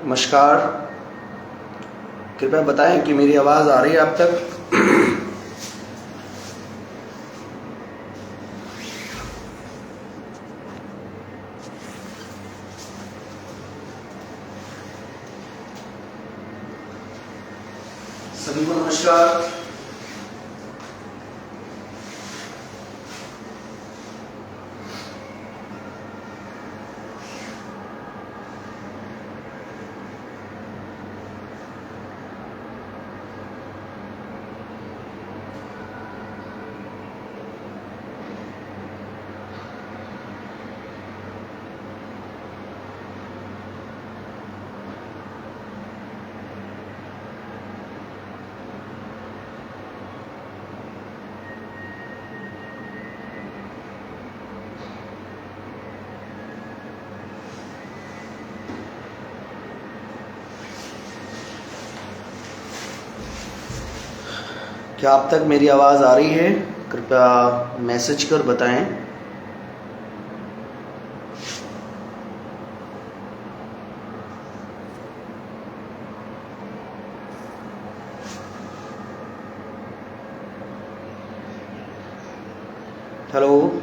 नमस्कार। कृपया बताएं कि मेरी आवाज़ आ रही है आप तक। सभी को नमस्कार। क्या आप तक मेरी आवाज़ आ रही है? कृपया मैसेज कर बताएं। हेलो।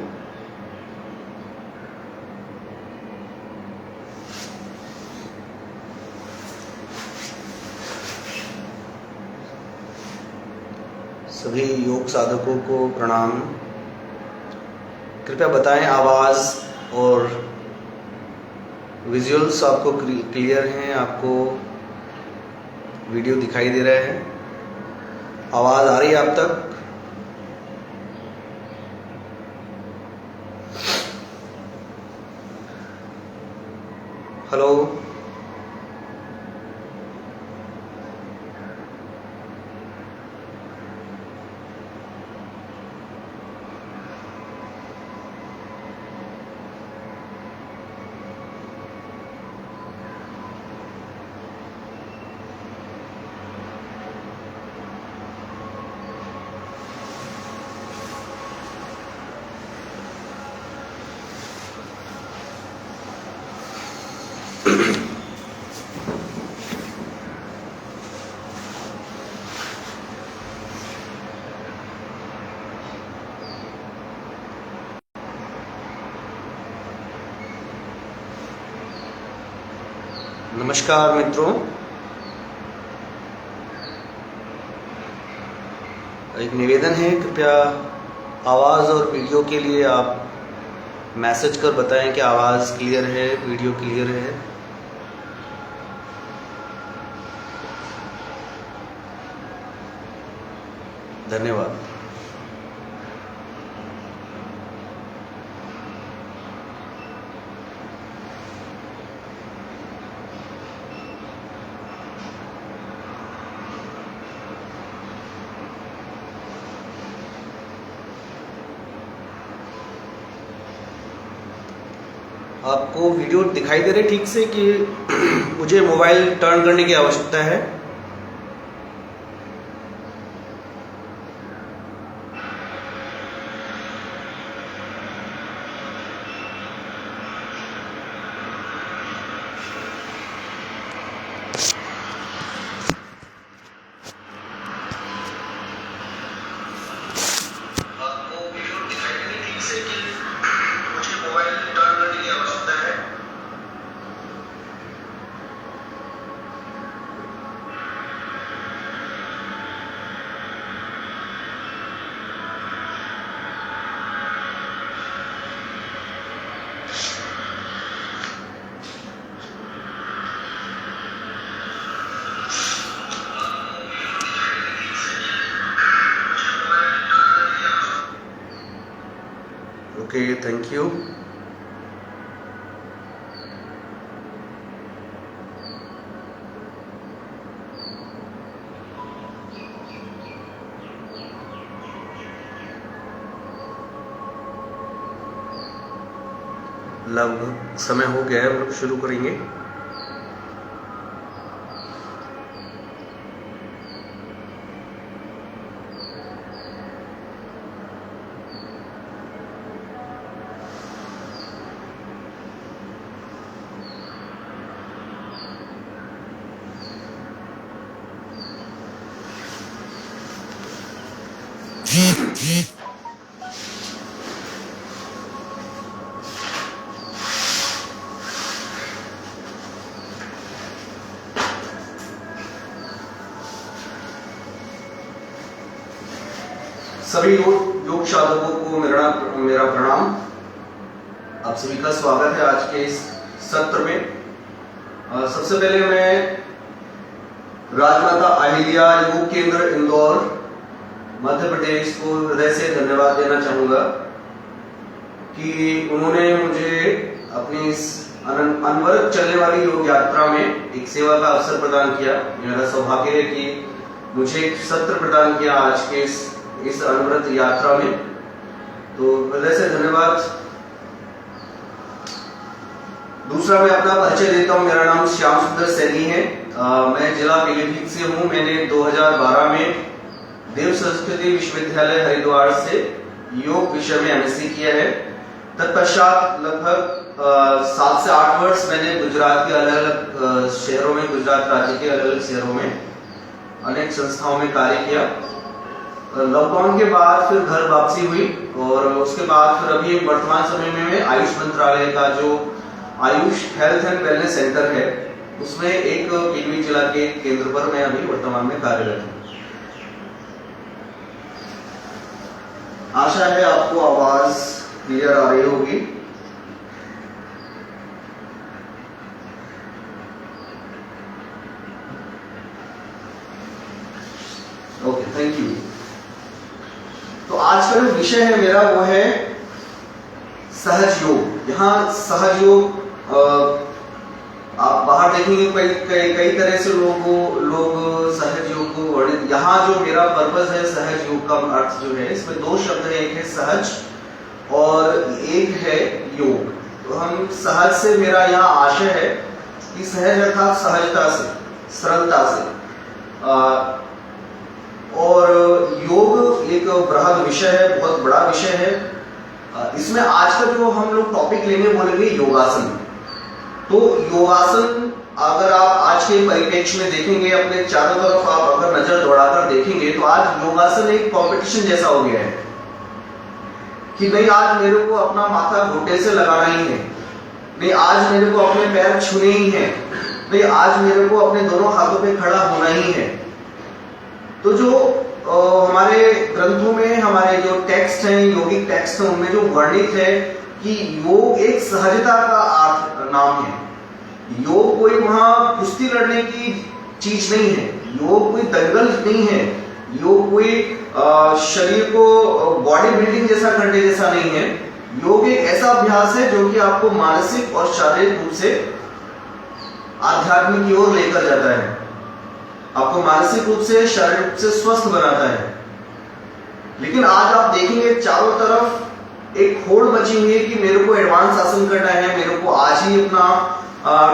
सभी योग साधकों को प्रणाम। कृपया बताएं आवाज़ और विजुअल्स आपको क्लियर हैं, आपको वीडियो दिखाई दे रहा है, आवाज़ आ रही है आप तक? हेलो। नमस्कार मित्रों। एक निवेदन है, कृपया आवाज़ और वीडियो के लिए आप मैसेज कर बताएं कि आवाज़ क्लियर है, वीडियो क्लियर है। धन्यवाद। आपको वीडियो दिखाई दे रही ठीक से कि मुझे मोबाइल टर्न करने की आवश्यकता है? आपको वीडियो दिखाई दे रही ठीक से कि मुझे मोबाइल टर्न करने की आवश्यकता है? Okay, thank you. लगभग समय हो गया है, हम शुरू करेंगे। सभी योग साधकों को मेरा प्रणाम। आप सभी का स्वागत है आज के इस सत्र में। सबसे पहले मैं राजमाता अहिल्या योग केंद्र इंदौर मध्य प्रदेश को हृदय से धन्यवाद देना चाहूंगा कि उन्होंने मुझे अपनी इस अनवरत चलने वाली योग यात्रा में एक सेवा का अवसर प्रदान किया। मेरा सौभाग्य है कि मुझे एक सत्र प्रदान किया आज के इस अनवरत यात्रा में, तो हृदय से धन्यवाद। दूसरा मैं अपना परिचय देता हूं। मेरा नाम श्याम सुंदर सैनी है। मैं जिला पीलीभीत से हूं। मैंने 2012 में देव संस्कृति विश्वविद्यालय हरिद्वार से योग विषय में एमएससी किया है। तत्पश्चात लगभग 7 से 8 वर्ष मैंने गुजरात के अलग अलग शहरों में, गुजरात राज्य के अलग अलग शहरों में अनेक संस्थाओं में कार्य किया। लॉकडाउन के बाद फिर घर वापसी हुई और उसके बाद फिर अभी वर्तमान समय में मैं आयुष मंत्रालय का जो Ayush health and wellness centre है उसमें एक पीलीभीत जिला के केंद्र पर मैं अभी वर्तमान में कार्यरत हूँ। आशा है आपको आवाज क्लियर आ रही होगी। Okay, thank you. तो आज का जो विषय है मेरा वो है सहज योग। यहाँ सहज योग आप बाहर देखेंगे कई तरह से लोग सहज योग को वर्णित। यहाँ जो मेरा पर्पस है सहज योग का अर्थ जो है, इसमें 2 शब्द है, एक है सहज और एक है योग। तो हम सहज से मेरा यहाँ आशय है कि सहज अर्थात सहजता से, सरलता से, और योग एक बृहद विषय है, बहुत बड़ा विषय है। इसमें आज का जो हम लोग टॉपिक लेंगे बोलेंगे योगासन। तो योगासन अगर आप आज के परिप्रेक्ष्य में देखेंगे, अपने चारों तरफ आप अगर नजर दौड़ाकर देखेंगे तो आज योगासन एक कंपटीशन जैसा हो गया है कि नहीं आज मेरे को अपना माथा घुटने से लगाना ही है, नहीं आज मेरे को अपने पैर छूने ही है, नहीं आज मेरे को अपने दोनों हाथों पे खड़ा होना ही है। तो जो हमारे ग्रंथों में, हमारे जो टेक्स्ट हैं, योगिक टेक्स्ट हैं, उनमें जो वर्णित है कि योग एक सहजता का नाम है। योग कोई वहां कुश्ती लड़ने की चीज नहीं है, योग कोई दंगल नहीं है, योग कोई शरीर को बॉडी बिल्डिंग जैसा करने जैसा नहीं है। योग एक ऐसा अभ्यास है जो कि आपको मानसिक और शारीरिक रूप से आध्यात्म की ओर लेकर जाता है, आपको मानसिक रूप से, शारीरिक रूप से स्वस्थ बनाता है। लेकिन आज आप देखेंगे चारों तरफ एक होड़ मची हुई है कि मेरे को एडवांस आसन करना है, मेरे को आज ही अपना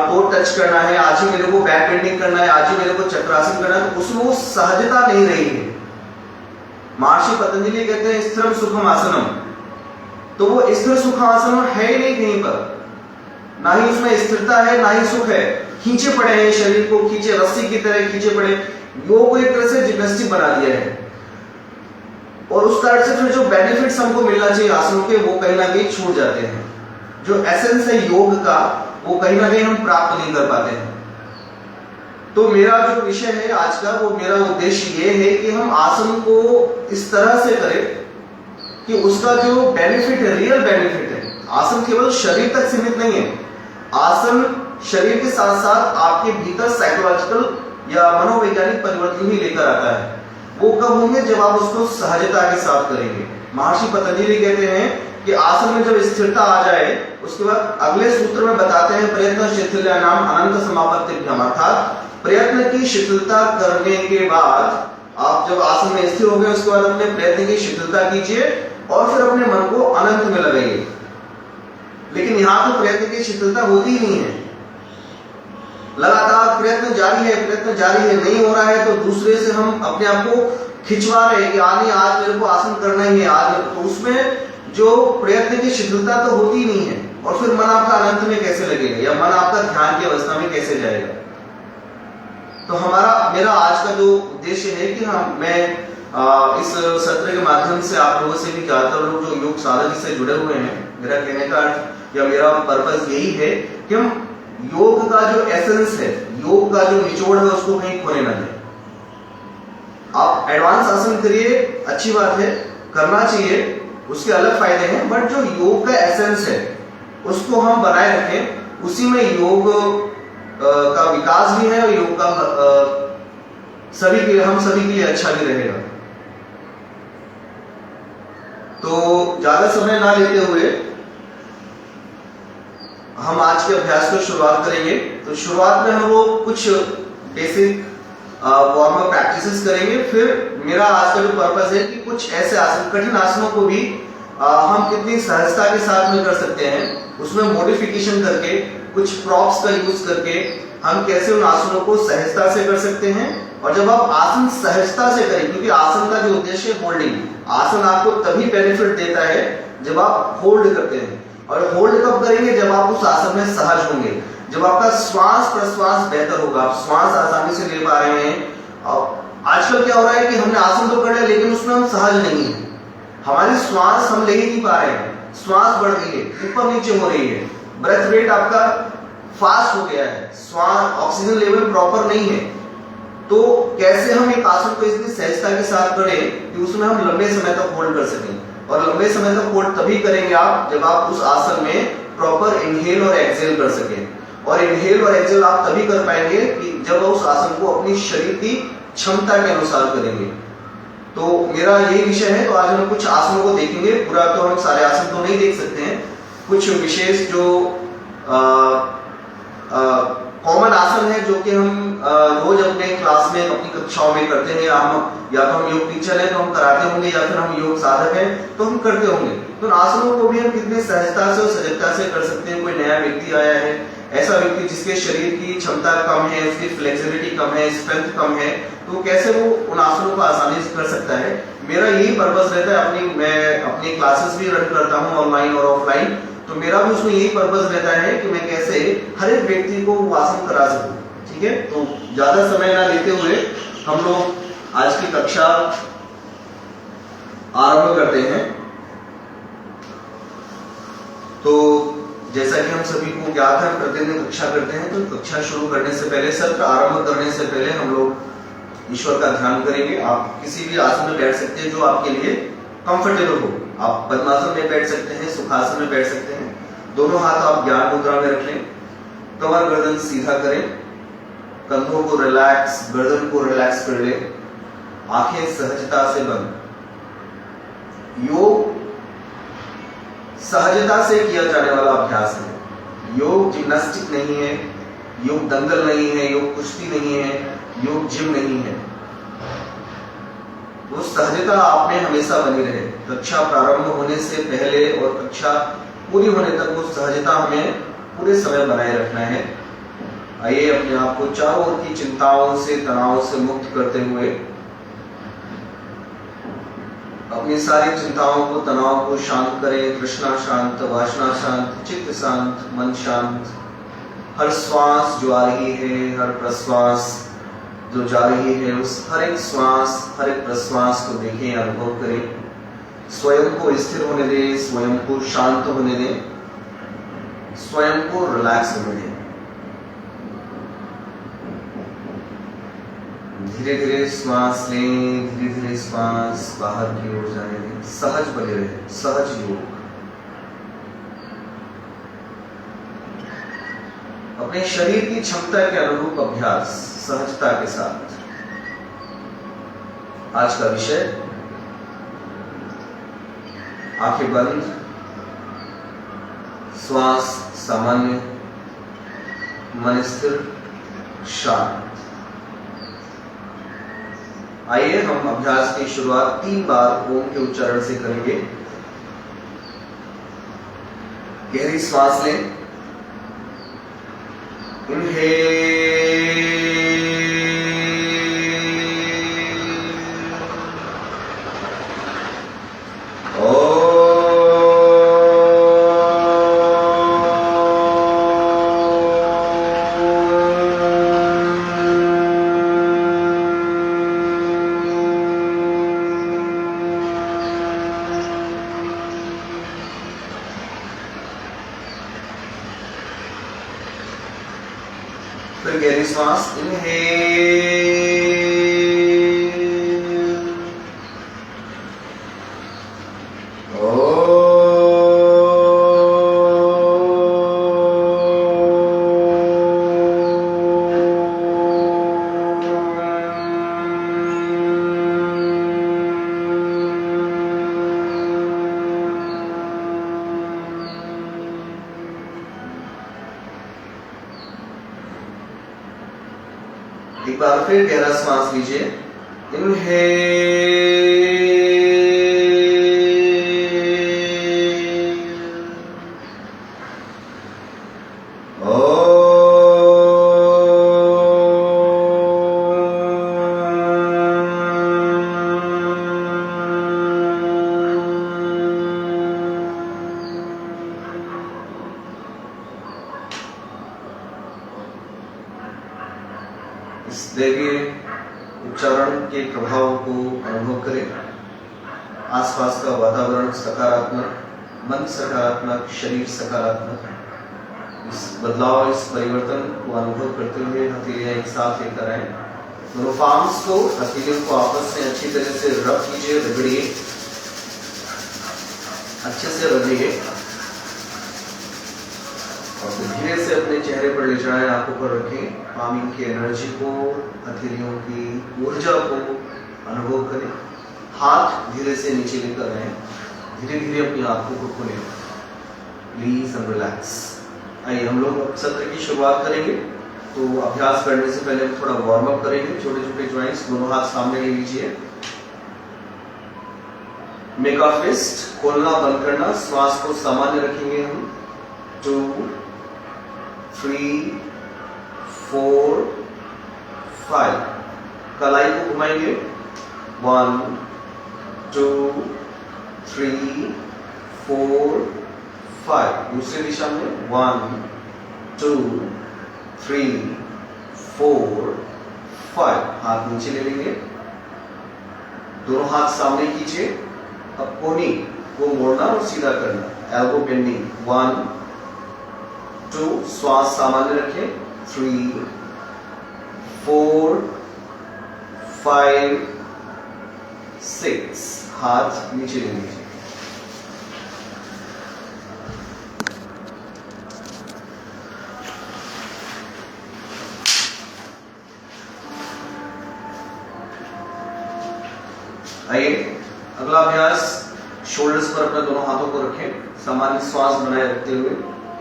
टो टच करना है, आज ही मेरे को बैक बेंडिंग करना है, आज ही मेरे को चक्रासन करना है। तो उसमें वो सहजता नहीं रही है। महर्षि पतंजलि कहते हैं स्थिरम सुखम आसनम, तो वो स्थिर सुखासन है ही नहीं कहीं पर, ना ही उसमें स्थिरता है ना ही सुख है। खींचे पड़े हैं, शरीर को खींचे, रस्सी की तरह खींचे पड़े। योग को एक तरह से जिम्नास्टिक बना दिया है और उस कारण से फिर जो बेनिफिट्स हमको मिलना चाहिए आसनों के वो कहीं ना कहीं छूट जाते हैं। जो एसेंस है योग का वो कहीं ना कहीं हम प्राप्त नहीं कर पाते हैं। तो मेरा जो विषय है आज का, वो मेरा उद्देश्य ये है कि हम आसन को इस तरह से करें कि उसका जो बेनिफिट है, रियल बेनिफिट है। आसन केवल शरीर तक सीमित नहीं है, आसन शरीर के साथ साथ आपके भीतर साइकोलॉजिकल या मनोवैज्ञानिक परिवर्तन भी लेकर आता है। वो कब होंगे? जब आप उसको सहजता के साथ करेंगे। महर्षि पतंजलि कहते हैं कि आसन में जब स्थिरता आ जाए उसके बाद अगले सूत्र में बताते हैं प्रयत्न शिथिल्या नाम अनंत समापत्तिभ्यम, अर्थात प्रयत्न की शिथिलता करने के बाद आप जब आसन में स्थिर हो गए उसके बाद अपने प्रयत्न की शिथिलता कीजिए और फिर अपने मन को अनंत में लगाइए। लेकिन यहां तो प्रयत्न की शिथिलता होती ही नहीं है, लगातार प्रयत्न जारी है, नहीं हो रहा है तो दूसरे से हम अपने आप को खिंचवा रहे हैं कि आज मेरे को आसन करना ही है आज, तो उसमें जो प्रयत्न की शिथिलता तो होती ही नहीं है। और फिर मन आपका अनंत में कैसे लगेगा या मन आपका ध्यान की अवस्था में कैसे जाएगा? तो मेरा आज का जो उद्देश्य है कि मैं इस सत्र के माध्यम से आप लोगों से भी ज्यादातर लोग जो योग साधक से जुड़े हुए हैं, मेरा कहने का अर्थ या मेरा पर्पस यही है कि हम योग का जो एसेंस है, योग का जो निचोड़ है, उसको कहीं खोने ना दें। आप एडवांस आसन करिए, अच्छी बात है, करना चाहिए, उसके अलग फायदे हैं, बट जो योग का एसेंस है उसको हम बनाए रखें। उसी में योग का विकास भी है और योग का सभी के लिए, हम सभी के लिए अच्छा भी रहेगा। तो ज्यादा समय ना लेते हुए हम आज के अभ्यास को शुरुआत करेंगे। तो शुरुआत में हम लोग कुछ बेसिक वार्म अप प्रैक्टिसेस करेंगे। फिर मेरा आज का जो पर्पस है कि कुछ ऐसे आसन, कठिन आसनों को भी हम कितनी सहजता के साथ में कर सकते हैं, उसमें मॉडिफिकेशन करके, कुछ प्रॉप्स का यूज करके हम कैसे उन आसनों को सहजता से कर सकते हैं। और जब आप आसन सहजता से करें, क्योंकि आसन का जो उद्देश्य है होल्डिंग, आसन आपको तभी बेनिफिट देता है जब आप होल्ड करते हैं। और होल्ड कब करेंगे? जब आप उस आसन में सहज होंगे, जब आपका श्वास प्रश्वास बेहतर होगा, आप श्वास आसानी से ले पा रहे हैं। आजकल क्या हो रहा है कि हमने आसन तो कर लिया लेकिन उसमें हम सहज नहीं है, हमारी श्वास हम ले ही नहीं पा रहे हैं, श्वास बढ़ रही है, ऊपर नीचे हो रही है, ब्रेथ रेट आपका फास्ट हो गया है, श्वास ऑक्सीजन लेवल प्रॉपर नहीं है। तो कैसे हम एक आसन को इतनी सहजता के साथ करें कि उसमें हम लंबे समय तक होल्ड कर सकें। और लंबे समय तक होल्ड तभी करेंगे आप जब आप उस आसन में प्रॉपर इनहेल और एक्सहेल कर सकें। और इनहेल और एक्सहेल आप तभी कर पाएंगे कि जब उस आसन को अपनी शरीर की क्षमता के अनुसार करेंगे। तो मेरा यही विषय है। तो आज हम कुछ आसनों को देखेंगे, पूरा तो हम सारे आसन तो नहीं देख सकते हैं, कुछ विशेष जो कॉमन आसन है जो कि हम रोज अपने क्लास में, अपनी कक्षाओं में करते हैं। हम या तो हम योग टीचर हैं तो हम कराते होंगे, या फिर हम योग साधक हैं तो हम करते होंगे। तो आसनों को भी हम कितनी सहजता से और सजगता से कर सकते हैं। कोई नया व्यक्ति आया है, ऐसा व्यक्ति जिसके शरीर की क्षमता कम है, उसकी फ्लेक्सिबिलिटी कम है, स्ट्रेंथ कम है, तो कैसे वो उन आसनों को आसानी से कर सकता है। मेरा यही पर्पस रहता है। मैं अपनी क्लासेस भी रन करता हूँ ऑनलाइन और ऑफलाइन, तो मेरा भी उसमें यही पर्पस रहता है कि मैं कैसे हर एक व्यक्ति को वो आसन करा सकूं। ठीक है, तो ज्यादा समय ना लेते हुए हम लोग आज की कक्षा आरंभ करते हैं। तो जैसा कि हम सभी को ज्ञात है, प्रतिदिन कक्षा करते हैं, तो कक्षा शुरू करने से पहले, सत्र आरंभ करने से पहले हम लोग ईश्वर का ध्यान करेंगे। आप किसी भी आसन में बैठ सकते हैं जो आपके लिए कंफर्टेबल हो। आप पद्मासन में बैठ सकते हैं, सुखासन में बैठ सकते हैं। दोनों हाथ आप ज्ञान मुद्रा में रख लें, कमर गर्दन सीधा करें, कंधों को रिलैक्स, गर्दन को रिलैक्स कर लें, आंखें सहजता से बंद। योग सहजता से किया जाने वाला अभ्यास है। योग जिम्नास्टिक नहीं है, योग दंगल नहीं है, योग कुश्ती नहीं है, योग जिम नहीं है। वो सहजता आप में हमेशा बनी रहे। कक्षा प्रारंभ होने से पहले और कक्षा पूरी होने तक वो सहजता हमें पूरे समय बनाए रखना है। आइए अपने आप को चारों ओर की चिंताओं से, तनाव से मुक्त करते हुए अपनी सारी चिंताओं को, तनाव को शांत करें। तृष्णा शांत, वासना शांत, चित्त शांत, मन शांत। हर श्वास जो आ रही है, हर प्रश्वास जो जा रही है, उस हर एक श्वास, हर एक प्रश्वास को देखें, अनुभव करें। स्वयं को स्थिर होने दें, स्वयं को शांत होने दें, स्वयं को रिलैक्स होने दें। धीरे धीरे श्वास लें, धीरे धीरे श्वास बाहर की ओर जाने दें। सहज बने रहे, सहज योग। अपने शरीर की क्षमता के अनुरूप अभ्यास सहजता के साथ। आज का विषय, आंखें बंद, श्वास सामान्य, मन स्थिर, शांत। आइए हम अभ्यास की शुरुआत 3 बार ओम के उच्चारण से करेंगे। गहरी श्वास लें, इनहेल, फिर गहरी सांस, इनहेल, एक बार फिर गहरा सांस लीजिए, इनहेल, इस दैवीय उच्चारण के प्रभाव को अनुभव करें। आसपास का वातावरण सकारात्मक, मन सकारात्मक, शरीर सकारात्मक। इस बदलाव, इस परिवर्तन को अनुभव करते हुए हथेलियां एक साथ लेकर आए। दोनों पाम्स को, हथेलियों को आपस में अच्छी तरह से रब कीजिए, रगड़िए, अच्छे से रगड़िए और धीरे से अपने चेहरे पर ले जाएं, आंखों पर रखें। पामिंग की एनर्जी को, हथेलियों की ऊर्जा को अनुभव करें। हाथ धीरे से नीचे लेकर आए, धीरे धीरे अपनी आंखों को खोलें। Please and relax. आइए हम लोग अब सत्र की शुरुआत करेंगे। तो अभ्यास करने से पहले हम थोड़ा वार्म अप करेंगे। छोटे छोटे जॉइंट्स, दोनों हाथ सामने ले लीजिए। मेक अ फिस्ट, खोलना बंद करना, श्वास को सामान्य रखेंगे हम। 2 3 4 5, कलाई को घुमाएंगे। 1 2 3 4 5, दूसरी दिशा में 1 2 3 4 5, हाथ नीचे ले लेंगे, दोनों हाथ सामने कीजिए। अब कोनी को मोड़ना और सीधा करना, एल्बो बेंडिंग। 1 2, श्वास सामान्य रखें। 3 4 5 6, हाथ नीचे ले लीजिए। आइए अगला अभ्यास, शोल्डर्स पर अपने दोनों हाथों को रखें, सामान्य श्वास बनाए रखते हुए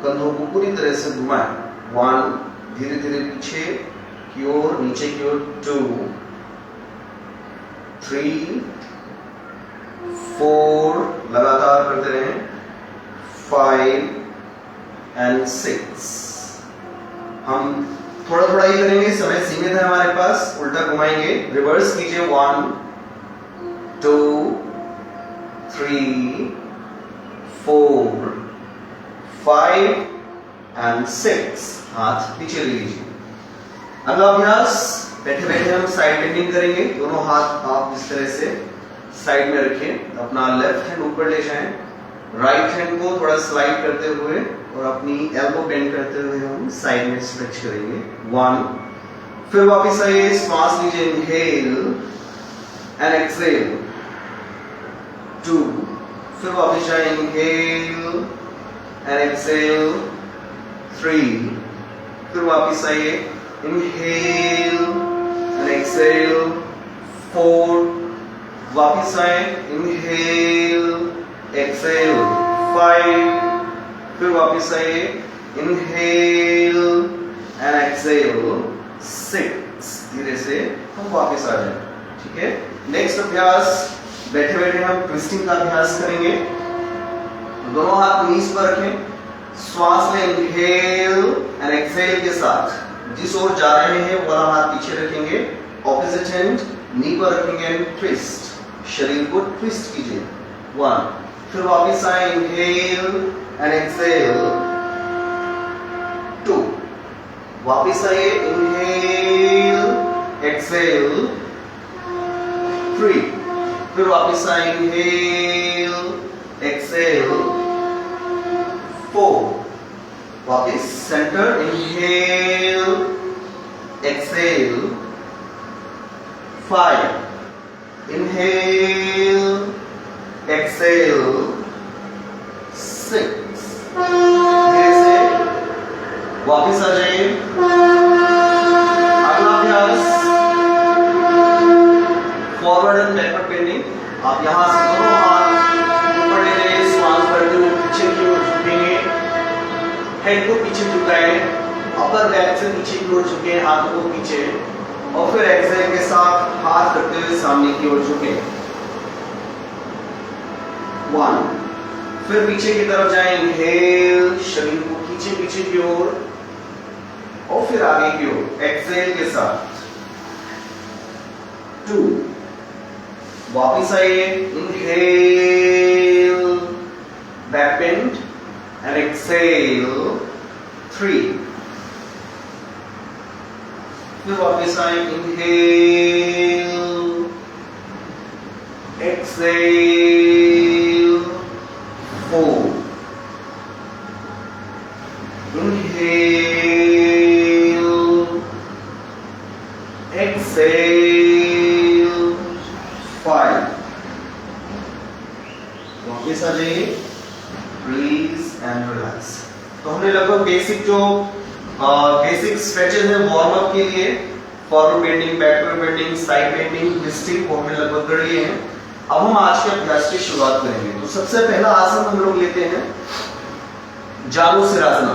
कंधों को पूरी तरह से घुमाएं। 1, धीरे धीरे पीछे की ओर, नीचे की ओर। 2 3 4, लगातार करते रहें। 5 and 6। हम थोड़ा थोड़ा ही करेंगे, समय सीमित है हमारे पास। उल्टा घुमाएंगे, रिवर्स कीजिए। 1 2 3 4 5 and 6, हाथ नीचे ले लीजिए। अगला अभ्यास, बैठे बैठे हम साइड बेंडिंग करेंगे। दोनों हाथ आप इस तरह से साइड में रखें, अपना लेफ्ट हैंड ऊपर ले जाएं, राइट हैंड को थोड़ा स्लाइड करते हुए और अपनी एल्बो बेंड करते हुए हम साइड में स्ट्रेच करेंगे। 1, फिर वापस आइए, श्वास लीजिए, इनहेल एंड एक्सहेल। 2, फिर वापस जाए, इनहेल एंड एक्सहेल। 3, फिर वापस आइए, इनहेल एंड एक्सहेल। 4, वापस आए, इनहेल एक्सहेल। 5, फिर वापस आइए, इनहेल एंड एक्सहेल। 6, धीरे से हम वापस आ जाए। ठीक है, नेक्स्ट अभ्यास, बैठे बैठे हम ट्विस्टिंग का अभ्यास करेंगे। दोनों हाथ नीज पर रखें, श्वास लें इनहेल एंड एक्सहेल के साथ। जिस ओर जा रहे हैं वो वाला हाथ पीछे रखेंगे, ऑपोजिट हैंड नी पर रखेंगे एंड ट्विस्ट, शरीर को ट्विस्ट कीजिए। 1, फिर वापस आए, इनहेल एंड एक्सहेल। 2, वापस आइए, इनहेल एक्सहेल। 3, फिर वापस आए, इनहेल एक्सहेल। 4, वापस centre, inhale exhale 5, inhale, exhale 6, धीरे से वापस आ जाइए। अगला अभ्यास फॉरवर्ड एंड बैकवर्ड बेंडिंग। आप यहां से दोनों हाथ ऊपर ले जाइए, श्वास भरते हुए पीछे की ओर झुकेंगे, हेड को पीछे झुकाएं, अपर बैक से पीछे की ओर झुकें, हाथों को पीछे, और फिर एक्सहेल के साथ हाथ करते हुए सामने की ओर झुकें। 1, फिर पीछे की तरफ जाएं, इनहेल, शरीर को खींचे पीछे की ओर और फिर आगे की ओर एक्सहेल के साथ। 2, वापिस आइए, inhale, back bend and exhale 3, फिर वापिस आए, इनहेल, एक्सहेल 4, इनहेल, एक्सहेल 5, वापिस आ जाइए, ब्रीथ एंड रिलैक्स। तो हमने लगभग बेसिक स्ट्रेचेस है वार्म अप के लिए, forward bending, backward bending, side bending, twisting को हमने लगभग कर लिए हैं। अब हम आज के अभ्यास की शुरुआत करेंगे। तो सबसे पहला आसन हम लोग लेते हैं जानुसिरासना।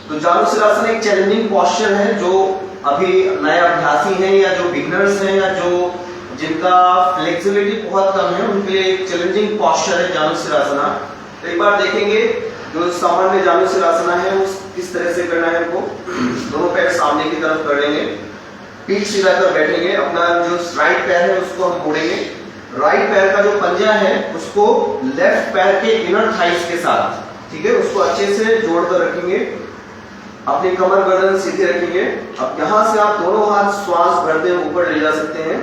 तो जानुसिरासना एक चैलेंजिंग पोस्चर है, जो अभी नए अभ्यासी हैं या जो बिगिनर्स हैं या जो जिनका फ्लेक्सिबिलिटी बहुत कम है, उनके लिए एक चैलेंजिंग पोस्चर है जानुसिरासना। तो एक बार देखेंगे जो सामान्य जानुसिरासना है उस किस तरह से करना है। हमको दोनों पैर सामने की तरफ कर लेंगे, पीठ सीधा कर बैठेंगे, अपना जो राइट पैर है उसको हम मोड़ेंगे, राइट पैर का जो पंजा है उसको लेफ्ट पैर के इनर थाइस के साथ, ठीक है, उसको अच्छे से जोड़कर रखेंगे, अपनी कमर गर्दन सीधी रखेंगे। अब यहां से आप दोनों हाथ श्वास भरते हुए ऊपर ले जा सकते हैं,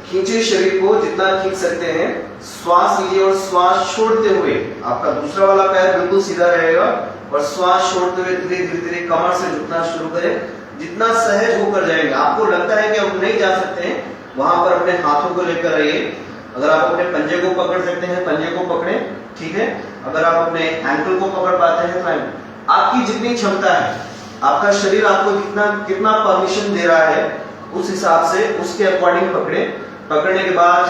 खींचे शरीर को जितना खींच सकते हैं, श्वास लीजिए और श्वास छोड़ते हुए आपका दूसरा वाला पैर बिल्कुल सीधा रहेगा और श्वास छोड़ते हुए धीरे धीरे कमर से झुकना शुरू करें, जितना सहज होकर जाएंगे। आपको लगता है कि अब नहीं जा सकते हैं, वहां पर अपने हाथों को लेकर रहिए। अगर आप अपने पंजे को पकड़ सकते हैं पंजे को पकड़ें, ठीक है। अगर आप अपने एंकल को पकड़ पाते हैं तो आपकी जितनी क्षमता है, आपका शरीर आपको कितना परमिशन दे रहा है, उस हिसाब से उसके अकॉर्डिंग पकड़े। पकड़ने के बाद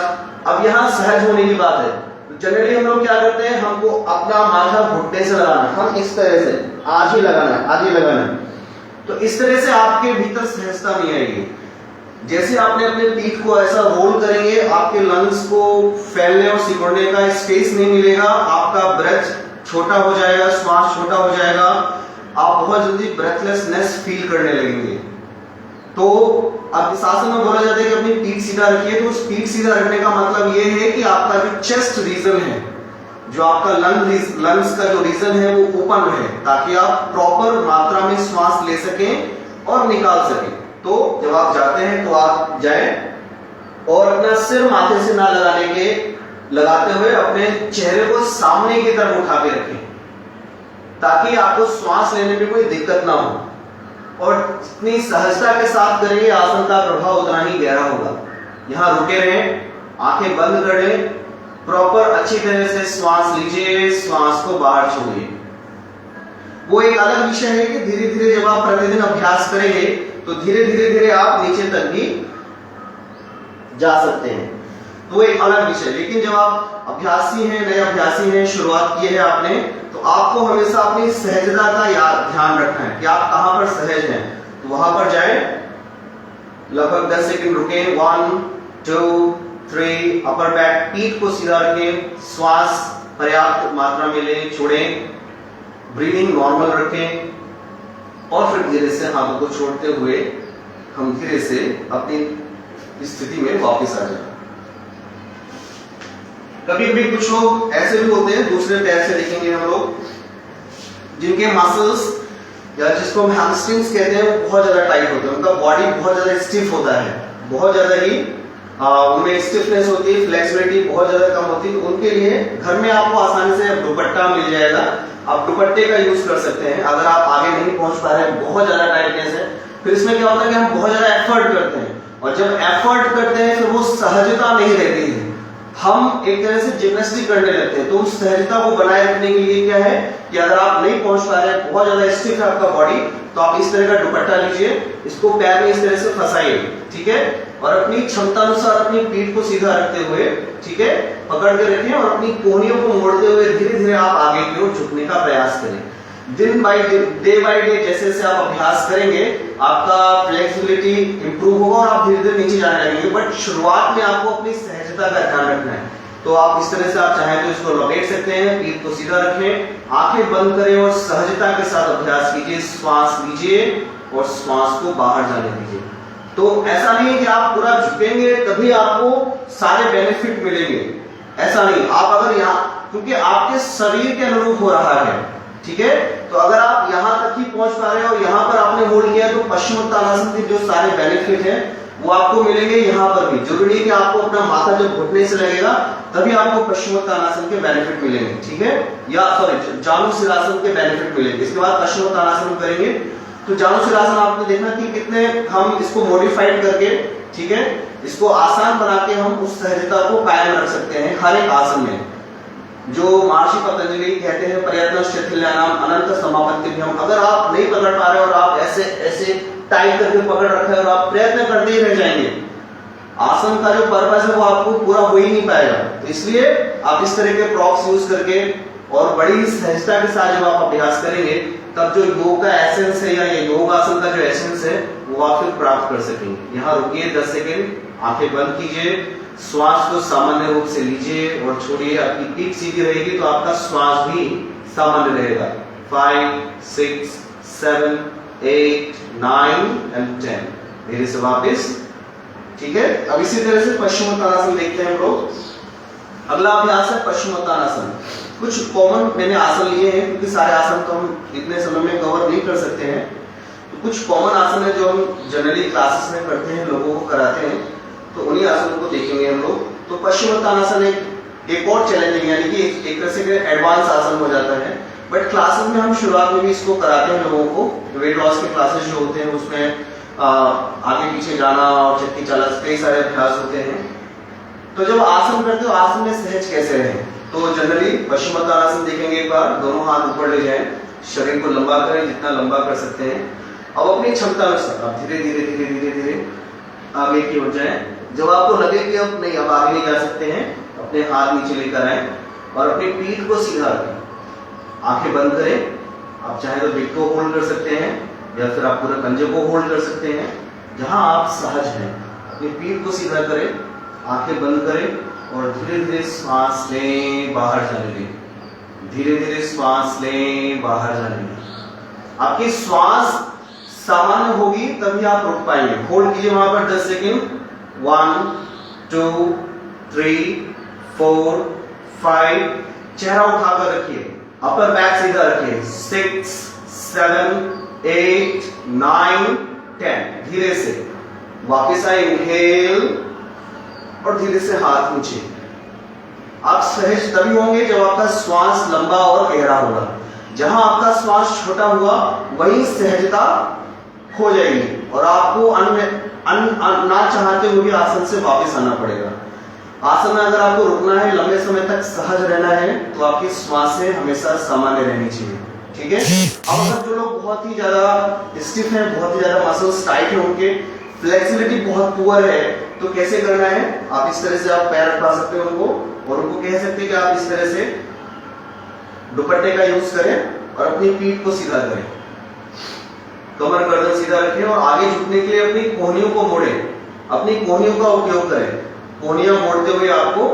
अब यहाँ सहज होने की बात है। तो जनरली हम लोग क्या करते हैं, हमको अपना माथा घुटने से लगाना, हम इस तरह से आज ही लगाना है, आज ही लगाना है। तो इस तरह से आपके भीतर सहजता नहीं आएगी। जैसे आपने अपने पीठ को ऐसा रोल करेंगे, आपके लंग्स को फैलने और सिकुड़ने का स्पेस नहीं मिलेगा, आपका ब्रेथ छोटा हो जाएगा, श्वास छोटा हो जाएगा, आप बहुत जल्दी ब्रेथलेसनेस फील करने लगेंगे। तो अब इस आसन में बोला जाता है कि अपनी पीठ सीधा रखिए। तो उस पीठ सीधा रखने का मतलब ये है कि आपका जो चेस्ट रीजन है, जो आपका लंग्स का जो रीजन है वो ओपन रहे, ताकि आप प्रॉपर मात्रा में श्वास ले सकें और निकाल सकें। तो जब आप जाते हैं तो आप जाएं और अपना सिर माथे से ना लगाते हुए अपने चेहरे को सामने की तरफ उठा के रखें, ताकि आपको श्वास लेने में कोई दिक्कत ना हो। और जितनी सहजता के साथ करेंगे आसन का प्रभाव उतना ही गहरा होगा। यहाँ रुके रहें, आंखें बंद कर लें, प्रॉपर अच्छी तरह से श्वास लीजिए, श्वास को बाहर छोड़िए। वो एक अलग विषय है कि धीरे धीरे जब आप प्रतिदिन अभ्यास करेंगे तो धीरे धीरे आप नीचे तक भी जा सकते हैं, तो एक अलग विषय। लेकिन जब आप अभ्यासी हैं, नए अभ्यासी हैं, शुरुआत की है आपने, तो आपको हमेशा अपनी सहजता का ध्यान रखना है कि आप कहां पर सहज हैं। तो वहां पर जाएं, लगभग 10 सेकंड रुकें, 1 2 3, अपर बैक, पीठ को सीधा रखें, श्वास पर्याप्त मात्रा में लें, छोड़ें, ब्रीदिंग नॉर्मल रखें और फिर धीरे से हाथों को छोड़ते हुए हम धीरे से अपनी स्थिति में वापस आ जाए। कभी कभी कुछ लोग ऐसे भी होते हैं, दूसरे पैर से देखेंगे हम लोग, जिनके मसल्स या जिसको हम हैमस्ट्रिंग्स कहते हैं वो बहुत ज्यादा टाइट होते हैं, उनका बॉडी बहुत ज्यादा स्टिफ होता है, बहुत ज्यादा ही उनमें स्टिफनेस होती है, फ्लेक्सिबिलिटी बहुत ज्यादा कम होती है। उनके लिए घर में आपको आसानी से दुपट्टा मिल जाएगा, आप दुपट्टे का यूज कर सकते हैं। अगर आप आगे नहीं पहुंच पा रहे हैं, बहुत ज्यादा टाइटनेस है, फिर इसमें क्या होता है कि हम बहुत ज्यादा एफर्ट करते हैं, और जब एफर्ट करते हैं फिर वो सहजता नहीं रहती है, हम एक तरह से जिम्नास्टिक करने लगते हैं। तो उस सहजता को बनाए रखने के लिए क्या है कि अगर आप नहीं पहुंच पा रहे हैं, बहुत ज्यादा स्टिफ है आपका बॉडी, तो आप इस तरह का दुपट्टा लीजिए, इसको पैर में इस तरह से फंसाइए, ठीक है, और अपनी क्षमता अनुसार अपनी पीठ को सीधा रखते हुए, ठीक है, पकड़ के रखें और अपनी कोहनियों को मोड़ते हुए धीरे धीरे आप आगे की ओर झुकने का प्रयास करें। दिन बाय डे बाय डे जैसे जैसे आप अभ्यास करेंगे आपका फ्लेक्सिबिलिटी इंप्रूव होगा और आप धीरे धीरे नीचे जाने लगेंगे। बट शुरुआत में आपको अपनी सहजता का ध्यान रखना है। तो आप इस तरह से आप चाहें तो इसको लपेट सकते हैं, पीठ को सीधा रखें, आंखें बंद करें और सहजता के साथ अभ्यास कीजिए। श्वास लीजिए और श्वास को बाहर जाने दीजिए। तो ऐसा नहीं है कि आप पूरा झुकेंगे तभी आपको सारे बेनिफिट मिलेंगे, ऐसा नहीं। आप अगर यहाँ, क्योंकि आपके शरीर के अनुरूप हो रहा है, ठीक है, तो अगर आप यहां तक ही पहुंच पा रहे हैं और यहां पर आपने होल्ड किया तो पश्चिमोत्तानासन के जो सारे बेनिफिट हैं वो आपको मिलेंगे यहां पर भी। जरूरी है कि आपको अपना माथा जब घुटने से लगेगा तभी आपको पश्चिमोत्तानासन के बेनिफिट मिलेंगे, ठीक है, या सॉरी जानुशिरासन के बेनिफिट मिलेंगे। इसके बाद पश्चिमोत्तानासन करेंगे। तो जानुशिरासन आपने देखा कि कितने हम इसको मॉडिफाइड करके, ठीक है, इसको आसान बना के हम उस सहजता को कायम रख सकते हैं हर एक आसन में। जो महर्षि पतंजलि कहते हैं प्रयत्न शिथिल्यानाम अनंत समापत्तिभ्यम। अगर आप नहीं पकड़ पा रहे और आप ऐसे ऐसे टाइट करके पकड़ रखे हैं और आप प्रयत्न करते ही रह जाएंगे, आसन का जो पर्पस है वो आपको पूरा हो ही नहीं पाएगा। तो इसलिए आप इस तरह के प्रॉप्स यूज करके और बड़ी सहजता के साथ जब आप अभ्यास करेंगे तब जो योग का एसेंस है या ये योग आसन का जो एसेंस है वो आप फिर प्राप्त कर सकेंगे। यहाँ रुकिए 10 सेकेंड, आंखें बंद कीजिए, श्वास को सामान्य रूप से लीजिए और छोड़िए। आपकी पीठ सीधी रहेगी तो आपका श्वास भी सामान्य रहेगा। 5, 6, 7, 8, 9 एंड 10। धीरे से वापस, ठीक है। अब इसी तरह से पश्चिमोत्तानासन देखते हैं हम लोग। अगला अभ्यास है पश्चिमोत्तानासन। कुछ कॉमन मैंने आसन लिए हैं क्योंकि सारे आसन तो हम इतने समय में कवर नहीं कर सकते हैं। तो कुछ कॉमन आसन है जो हम जनरली क्लासेस में करते हैं, लोगों को कराते हैं, तो उन्हीं आसनों को देखेंगे हम लोग। तो पश्चिमोत्तानासन एक और चैलेंजिंग, यानी कि एक तरह से एडवांस आसन हो जाता है। बट क्लासेस में हम शुरुआत में भी इसको कराते हैं लोगों को। वेट लॉस के क्लासेस जो होते हैं उसमें आगे पीछे जाना और चक्की चाला, कई सारे अभ्यास होते हैं। तो जब आसन करते हो आसन में सहज कैसे रहे, तो जनरली पश्चिमोत्तानासन देखेंगे। एक बार दोनों हाथ ऊपर ले जाएं, शरीर को लंबा करें जितना लंबा कर सकते हैं। अब अपनी क्षमता अनुसार आप धीरे धीरे धीरे धीरे धीरे आगे की ओर जाएं। जब आपको लगे कि अब नहीं, अब आगे नहीं जा सकते हैं, अपने हाथ नीचे लेकर आए और अपनी पीठ को सीधा रखें, आंखें बंद करें। आप चाहे तो पीठ को होल्ड कर सकते हैं या फिर आप पूरे कंधे को होल्ड कर सकते हैं, जहां आप सहज हैं। अपनी पीठ को सीधा करें, आंखें बंद करें और धीरे धीरे श्वास लें, बाहर जाने दें। धीरे धीरे श्वास लें, बाहर जाने दें। आपकी श्वास सामान्य होगी तभी आप रुक पाएंगे। होल्ड कीजिए वहां पर 10 सेकेंड। 1, 2, 3, 4, 5। चेहरा उठाकर रखिए, अपर बैक सीधा रखिए। 6, 7, 8, 9, 10। धीरे से वापस आए, इनहेल और धीरे से हाथ नीचे। आप सहज तभी होंगे जब आपका श्वास लंबा और गहरा होगा। जहां आपका श्वास छोटा हुआ वहीं सहजता खो जाएगी और आपको ना चाहते हुए आसन से वापस आना पड़ेगा। आसन में अगर आपको रुकना है, लंबे समय तक सहज रहना है, तो आपकी श्वासें हमेशा सामान्य रहनी चाहिए, ठीक है। अब अगर जो लोग बहुत ही ज्यादा स्टिफ हैं, बहुत ही ज्यादा मसल्स टाइट है, उनके फ्लेक्सिबिलिटी बहुत पुअर है, तो कैसे करना है? आप इस तरह से आप पैर उठा सकते हो उनको और उनको कह सकते हैं कि आप इस तरह से दुपट्टे का यूज करें और अपनी पीठ को सीधा करें, कमर गर्दन सीधा रखें और आगे झुकने के लिए अपनी कोहनियों को मोड़ें। अपनी कोहनियों का उपयोग करें। कोहनियां मोड़ते हुए आपको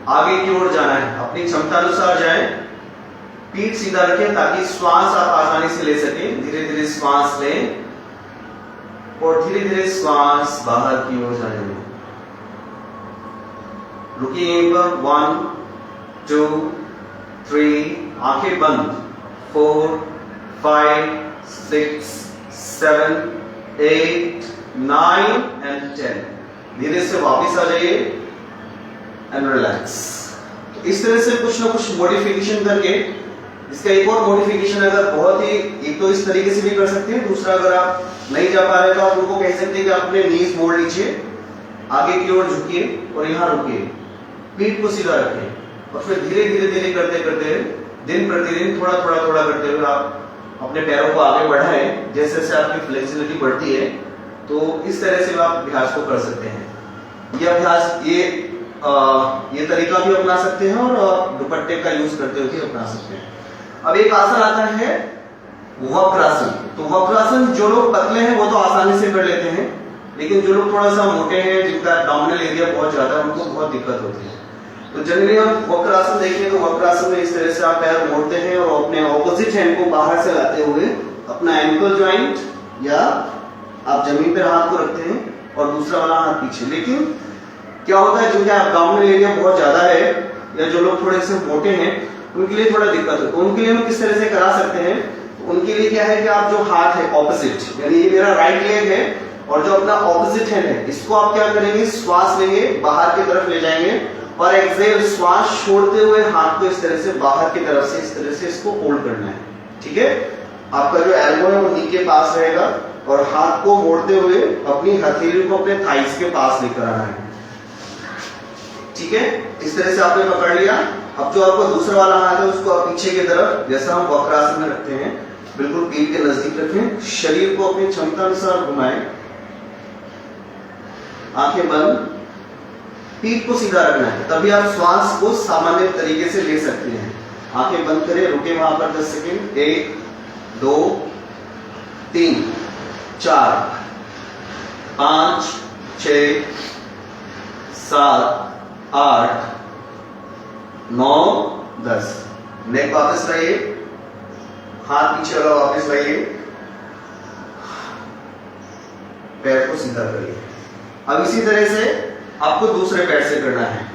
आगे की ओर जाना है। अपनी क्षमता अनुसार जाएं, पीठ सीधा रखें ताकि श्वास आप आसानी से ले सकें। धीरे धीरे श्वास लें और धीरे धीरे श्वास बाहर की ओर जाने दें। रुकिए यहीं पर। 1, 2, 3, आंखें बंद। 4, 5, 6, 7, 8, 9 एंड 10। धीरे से वापस आ जाइए एंड रिलैक्स। इस तरह से कुछ ना कुछ मॉडिफिकेशन करके इसका एक और मॉडिफिकेशन अगर बहुत ही, एक तो इस तरीके से भी कर सकते हैं, दूसरा अगर आप नहीं जा पा रहे तो आप उनको कह सकते हैं कि अपने नीज मोड़ लीजिए, आगे की ओर झुकिए और यहाँ रुकिए, पीठ को सीधा रखें और फिर धीरे धीरे धीरे करते करते दिन प्रतिदिन थोड़ा थोड़ा थोड़ा करते हुए आप अपने पैरों को आगे बढ़ाएं। जैसे जैसे आपकी फ्लेक्सिबिलिटी बढ़ती है तो इस तरह से आप अभ्यास को कर सकते हैं। ये अभ्यास ये तरीका भी अपना सकते हैं और दुपट्टे का यूज करते हुए भी अपना सकते हैं। अब एक आसन आता है वक्रासन। तो वक्रासन जो लोग पतले हैं वो तो आसानी से कर लेते हैं, लेकिन जो लोग थोड़ा सा मोटे हैं, जिनका एब्डोमिनल एरिया बहुत ज्यादा है, उनको बहुत दिक्कत होती है। तो जनरली हम वक्रासन देखें तो वक्रासन में इस तरह से आप पैर मोड़ते हैं और अपने ऑपोजिट हैंड को बाहर से लाते हुए अपना एंकल जॉइंट या आप जमीन पर हाथ को रखते हैं और दूसरा वाला हाथ पीछे। लेकिन क्या होता है, जिनका एब्डोमिनल एरिया बहुत ज्यादा है या जो लोग थोड़े से मोटे हैं, उनके लिए थोड़ा दिक्कत है। तो उनके लिए हम किस तरह से करा सकते हैं, तो उनके लिए क्या है कि आप जो हाथ है ऑपोजिट, यानी ये मेरा राइट लेग है और जो अपना ऑपोजिट हैंड है, इसको आप क्या करेंगे, श्वास लेंगे, बाहर की तरफ ले जाएंगे और एक्सहेल, श्वास छोड़ते हुए हाथ को इस तरह से बाहर की तरफ से इस तरह से इसको होल्ड करना है। ठीक है, आपका जो एल्बो है वो नी के पास रहेगा और हाथ को मोड़ते हुए अपनी हथेली को अपने थाइस के पास लेकर आना है। ठीक है, इस तरह से आपने पकड़ लिया। अब जो आपका दूसरा वाला हाथ है उसको आप पीछे की तरफ, जैसा हम वक्रासन में रखते हैं, बिल्कुल पीठ के नजदीक रखें, शरीर को अपनी क्षमता अनुसार घुमाएं, आंखें बंद, पीठ को सीधा रखना है, तभी आप श्वास को सामान्य तरीके से ले सकते हैं। आंखें बंद करें, रुके वहां पर 10 सेकेंड, 1 2 3 4 5 6 7 8 9 10। नेक वापस लाइए, हाथ पीछे वाला वापस लाइए, पैर को सीधा करिए। अब इसी तरह से आपको दूसरे पैर से करना है।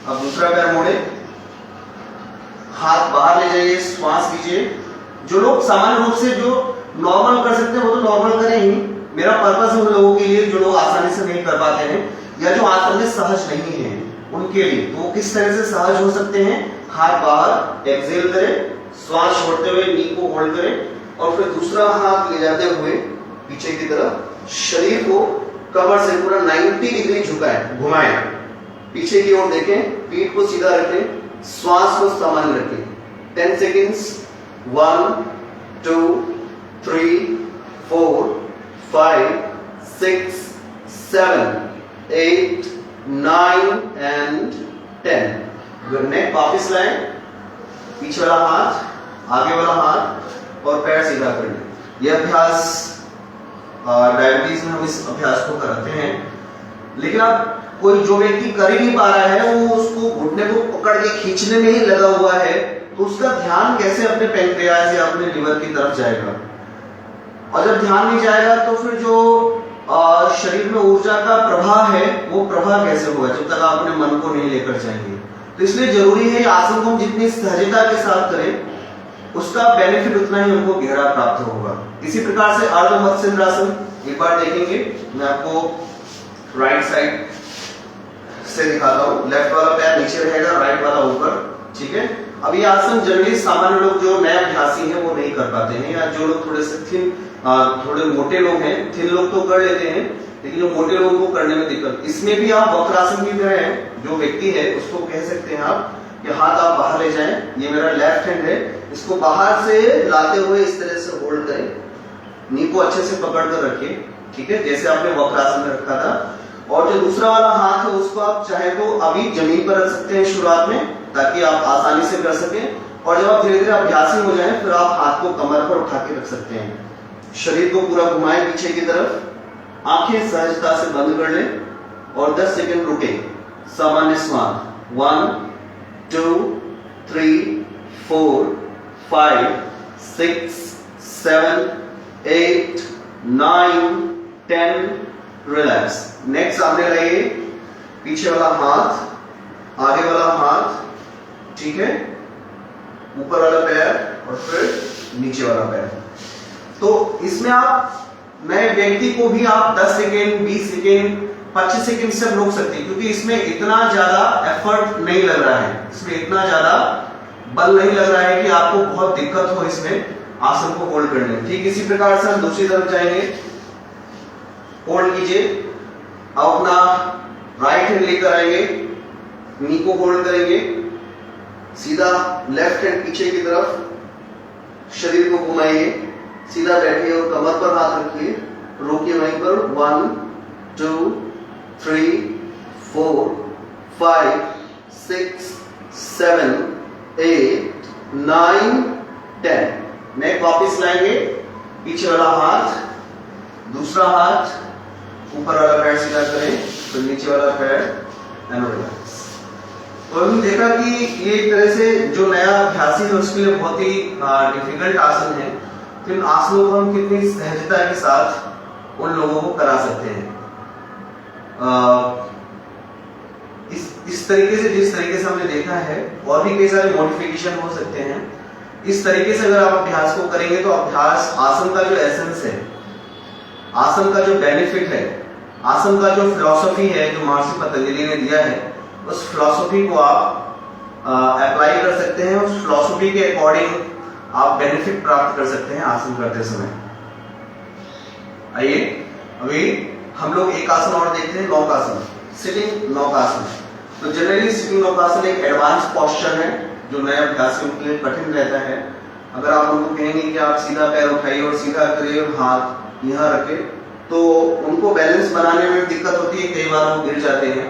अब दूसरा पैर मोड़े, हाथ बाहर ले जाइए, श्वास लीजिए। जो लोग सामान्य रूप से जो नॉर्मल कर सकते हैं वो तो नॉर्मल करें ही। मेरा पर्पस है उन लोगों के लिए जो लोग आसानी से नहीं कर पाते हैं या जो आसन में सहज नहीं है उनके लिए। तो वो किस तरह से सहज हो सकते हैं, हाथ बाहर एक्सहेल करें, श्वास छोड़ते हुए नी को होल्ड करें और फिर दूसरा हाथ ले जाते हुए पीछे की तरफ शरीर को कमर से पूरा 90 डिग्री झुकाएं, घुमाएं, पीछे की ओर देखें, पीठ को सीधा रखें, श्वास को सामान्य रखें। 10 सेकेंड्स, 1 2 3 4 5 6 7 8 9 and 10। नेक वापिस लाएं, पीछे वाला हाथ, आगे वाला हाथ और पैर सीधा कर लें। यह अभ्यास डायबिटीज में हम इस अभ्यास को कराते हैं। लेकिन अब कोई जो व्यक्ति कर ही नहीं पा रहा है, वो उसको घुटने को पकड़ के खींचने में ही लगा हुआ है, तो उसका ध्यान कैसे अपने पैंक्रियाज या अपने लिवर की तरफ जाएगा? और जब ध्यान नहीं जाएगा तो फिर जो शरीर में ऊर्जा का प्रवाह है वो प्रवाह कैसे होगा जब तक आप अपने मन को नहीं लेकर जाएंगे। तो इसलिए जरूरी है आसन को हम जितनी सहजता के साथ करें उसका बेनिफिट उतना ही हमको गहरा प्राप्त होगा। इसी प्रकार से अर्ध मत्स्येंद्रासन एक बार देखेंगे, मैं आपको राइट साइड से दिखाता हूँ। लेफ्ट वाला पैर नीचे रहेगा, राइट वाला ऊपर। ठीक है, अब ये आसन जनरली सामान्य लोग जो नए अभ्यासी हैं वो नहीं कर पाते हैं, या जो लोग थोड़े से थिन थोड़े मोटे लोग हैं, थिन लोग तो कर लेते हैं, लेकिन जो मोटे लोगों को करने में दिक्कत। इसमें भी आप वक्रासन की तरह जो व्यक्ति है उसको कह सकते हैं आप कि हाथ आप बाहर ले जाएं, ये मेरा लेफ्ट हैंड है, इसको बाहर से लाते हुए इस तरह से होल्ड करें, नी को अच्छे से पकड़ कर रखिए। ठीक है, जैसे आपने वक्रासन में रखा था। और जो दूसरा वाला हाथ है उसको आप चाहे तो अभी जमीन पर रख सकते हैं शुरुआत में, ताकि आप आसानी से कर सकें। और जब आप धीरे धीरे अभ्यासी हो जाएं फिर आप हाथ को कमर पर उठा के रख सकते हैं। शरीर को पूरा घुमाएं पीछे की तरफ, आंखें सहजता से बंद कर लें और 10 सेकंड रुके। सामान्य श्वास 1 2 3 4 5 6 7 8 9 10। रिलैक्स। नेक्स्ट सामने लाइए, पीछे वाला हाथ, आगे वाला हाथ, ठीक है, ऊपर वाला पैर और फिर नीचे वाला पैर। तो इसमें आप नए व्यक्ति को भी आप 10 सेकेंड 20 सेकेंड 25 सेकेंड से रोक सकते हैं, क्योंकि इसमें इतना ज्यादा एफर्ट नहीं लग रहा है, इसमें इतना ज्यादा बल नहीं लग रहा है कि आपको बहुत दिक्कत हो इसमें आसन को होल्ड करने में। ठीक इसी प्रकार से हम दूसरी तरफ जाएंगे, होल्ड कीजिए। अब अपना राइट हैंड लेकर आएंगे, नी को होल्ड करेंगे, सीधा लेफ्ट हैंड पीछे की तरफ शरीर को घुमाइए, सीधा बैठिए और कमर पर हाथ रखिए, रोकिए वहीं पर। 1 2 3 4 5 6 7 8 9 10। नेक वापिस लाएंगे, पीछे वाला हाथ, दूसरा हाथ, ऊपर वाला पैर सीधा करें, फिर नीचे वाला पैर एंड रिलैक्स। तो हमने देखा कि ये एक तरह से जो नया अभ्यासी है उसके लिए बहुत ही डिफिकल्ट आसन है, तो इन आसनों को हम कितनी सहजता के साथ उन लोगों को करा सकते हैं। इस तरीके से, जिस तरीके से हमने देखा है, और भी कई सारे मॉडिफिकेशन हो सकते हैं। इस तरीके से अगर आप अभ्यास को करेंगे तो अभ्यास, आसन का जो एसेंस है, आसन का जो बेनिफिट है, आसन का जो फिलॉसफी है जो महर्षि पतंजलि ने दिया है, उस फिलॉसफी को आप अप्लाई कर सकते हैं। उस फिलॉसफी के अकॉर्डिंग आप बेनिफिट प्राप्त कर सकते हैं आसन करते समय। आइए अभी हम लोग एक आसन और देखते हैं, नौकासन, सिटिंग नौकासन। तो जनरली सिटिंग नौकासन एक एडवांस पोस्चर है जो नए अभ्यासियों के लिए कठिन रहता है। अगर आप उनको कहेंगे कि आप सीधा पैर उठाइए और सीधा करिए और हाथ यहाँ रखें, तो उनको बैलेंस बनाने में दिक्कत होती है, कई बार वो गिर जाते हैं।